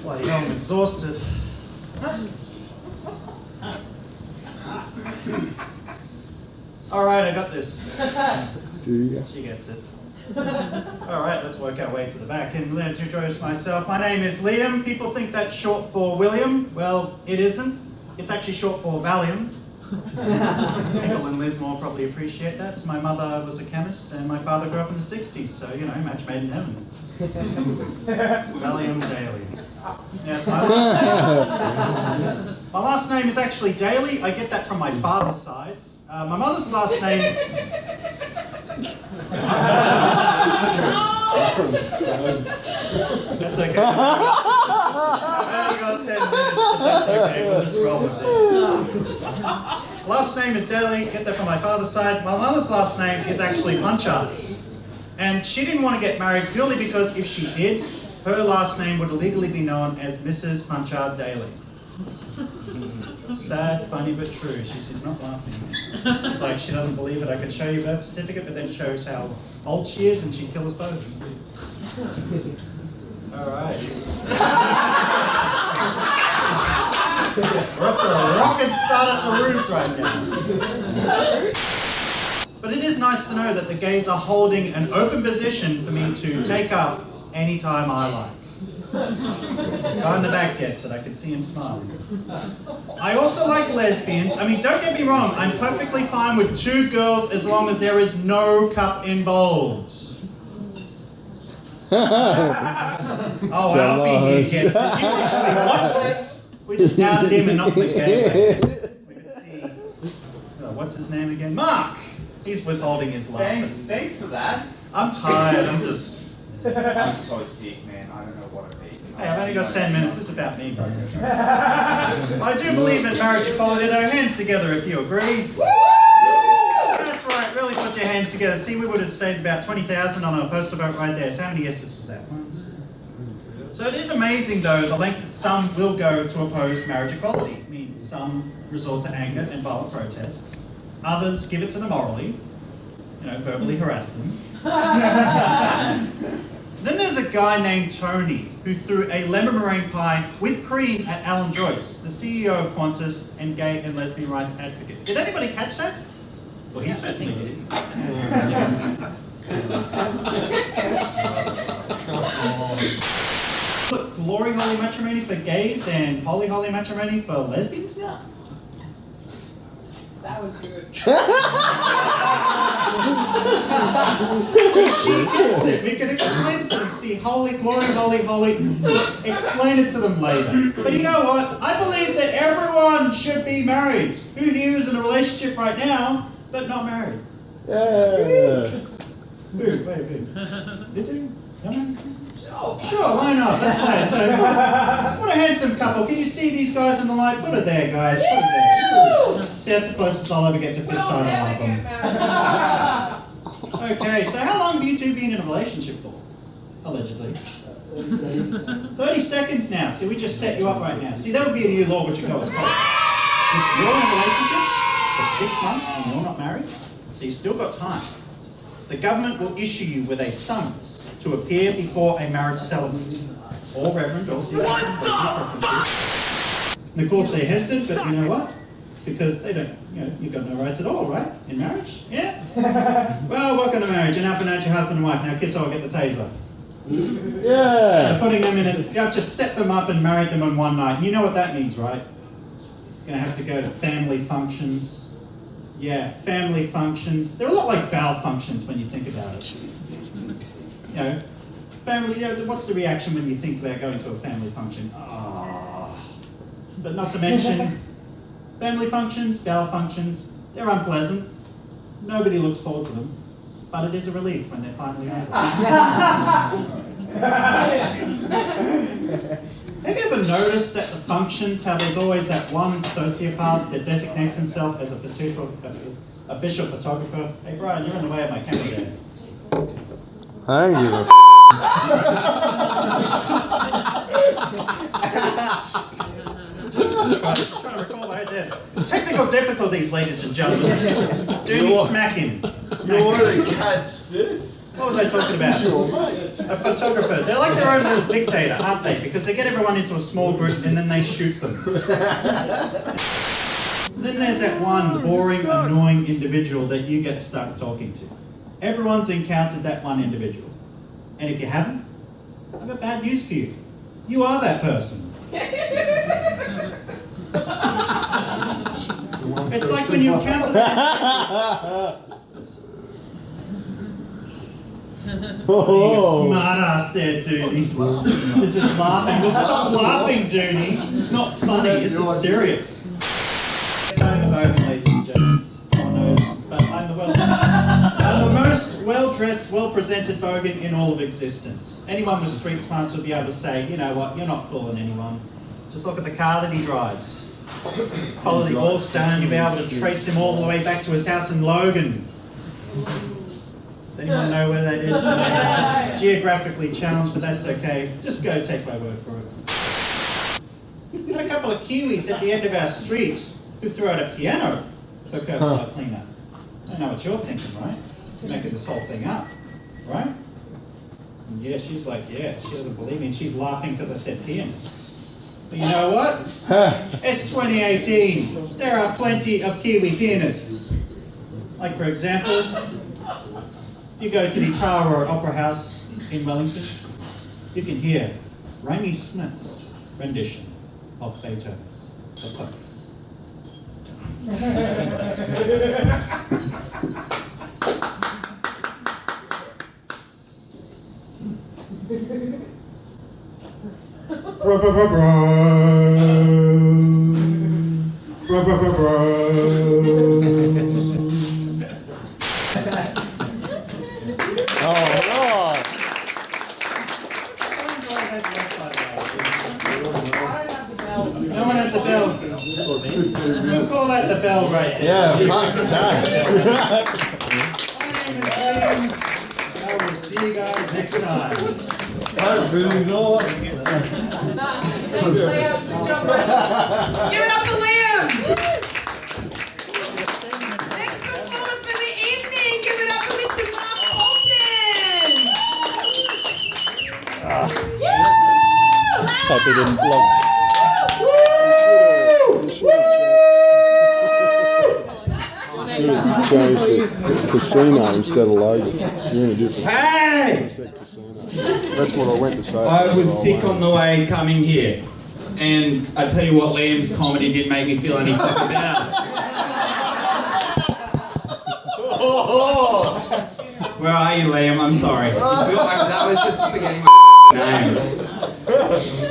Bloody hell, I'm exhausted. Alright, I got this. She gets it. Alright, let's work our way to the back and learn to introduce myself. My name is Liam. People think that's short for William. Well, it isn't. It's actually short for Valium. Michael and Liz more probably appreciate that. My mother was a chemist and my father grew up in the 60s, so, you know, match made in heaven. Valium Daly. Yeah, it's my last name. My last name is actually Daly. I get that from my father's side. My mother's last name... That's okay. I've only got 10 minutes, but that's okay. We'll just roll with this. Last name is Daly. Get that from my father's side. My mother's last name is actually Punchard. And she didn't want to get married purely because if she did, her last name would legally be known as Mrs. Punchard Daly. Sad, funny, but true. She's not laughing. It's just like she doesn't believe it. I could show you a birth certificate, but then shows how old she is, and she'd kill us both. All right. We're off to a rocket start at the roost right now. But it is nice to know that the gays are holding an open position for me to take up anytime I like. Guy in the back gets it, I can see him smiling. I also like lesbians. I mean, don't get me wrong, I'm perfectly fine with 2 girls as long as there is no cup involved. Oh, Alfie here gets it. You actually watched it. We just outed him and not the gay. We could see, what's his name again? Mark! He's withholding his laughter. Thanks for that. I'm tired, I'm just... I'm so sick, man. I don't know what I've eaten. Hey, I've only got 10 minutes. This is about me, bro. I do believe in marriage equality, though. Hands together if you agree. That's right. Really put your hands together. See, we would have saved about 20,000 on a postal vote right there. So how many yeses was that? So it is amazing, though, the lengths that some will go to oppose marriage equality. I mean, some resort to anger and violent protests. Others give it to them orally. You know, verbally harass them. Then there's a guy named Tony who threw a lemon meringue pie with cream at Alan Joyce, the CEO of Qantas and gay and lesbian rights advocate. Did anybody catch that? Well, he certainly did. Look, glory holy matrimony for gays and holy holy matrimony for lesbians now. That was good. So she gets it. We can explain it to them. See, holy, glory, holy, holy. Explain it to them later. But you know what? I believe that everyone should be married. Who here is in a relationship right now, but not married? Yeah. Who? Did you? No? Sure, why not? Let's play it. So, what a handsome couple. Can you see these guys in the light? Put it there, guys. Put it there. See, that's the closest I'll ever get to fist time on one of them. Okay, so how long have you 2 been in a relationship for? Allegedly. 30 seconds now. See, we just set you up right now. See, that would be a new law which would go as follows. If you're in a relationship for 6 months and you're not married, so you've still got time, the government will issue you with a summons to appear before a marriage settlement, or reverend, or sister. What the fuck? And of course they're hesitant, but you know what? It's because they don't, you know, you've got no rights at all, right? In marriage? Yeah? Well, welcome to marriage. You're now pronounced your husband and wife. Now kiss or get the taser. Yeah. And putting them in a, you have to set them up and marry them on one night. You know what that means, right? You're going to have to go to family functions. Yeah, family functions. They're a lot like bowel functions when you think about it. You know, family, you know, what's the reaction when you think about going to a family function? Ah. But not to mention, family functions, bowel functions, they're unpleasant. Nobody looks forward to them. But it is a relief when they're finally over. Have you ever noticed that the functions, how there's always that one sociopath that designates himself as a official photographer? Hey Brian, you're in the way of my camera there. I ain't give a Just trying to recall I did. Technical difficulties, ladies and gentlemen. Dooney smacking. What was I talking about? A photographer. They're like their own little dictator, aren't they? Because they get everyone into a small group and then they shoot them. Then there's that one boring, annoying individual that you get stuck talking to. Everyone's encountered that one individual. And if you haven't, I've got bad news for you. You are that person. It's like when you encounter that. Oh. Smart ass there, Dooney. They're just laughing. Well, stop laughing, Dooney. It's not funny, this is serious. I'm a Bogan, ladies and gentlemen. God knows, but I'm the most well-dressed, well-presented Bogan in all of existence. Anyone with street smarts would be able to say, you know what, you're not fooling anyone. Just look at the car that he drives. Follow the Allstone, you'll be able to trace him all the way back to his house in Logan. Does anyone know where that is? Geographically challenged, but that's okay. Just go take my word for it. We've got a couple of Kiwis at the end of our streets who threw out a piano for curbside cleanup. I know what you're thinking, right? You're making this whole thing up, right? And yeah, she's like, yeah, she doesn't believe me, and she's laughing because I said pianists. But you know what? It's 2018. There are plenty of Kiwi pianists. Like, for example, you go to the Tower Road Opera House in Wellington, you can hear Raimi Smith's rendition of Beethoven's The Pope. No one has the bell. We'll call that the bell right there. Yeah, fuck that. My name is Liam. I will see you guys next time. Thanks, Liam. Good job, buddy. Give it up for Liam. Next performer for the evening. Give it up for Mr. Mark Holton. Hope he didn't vlog. You chose the casino instead of Logan. You're in a different. Hey! Casino. That's what I went to say. I was sick on the way coming here. And I tell you what, Liam's comedy didn't make me feel any fucking better. Where are you, Liam? I'm sorry. That was just forgetting my name.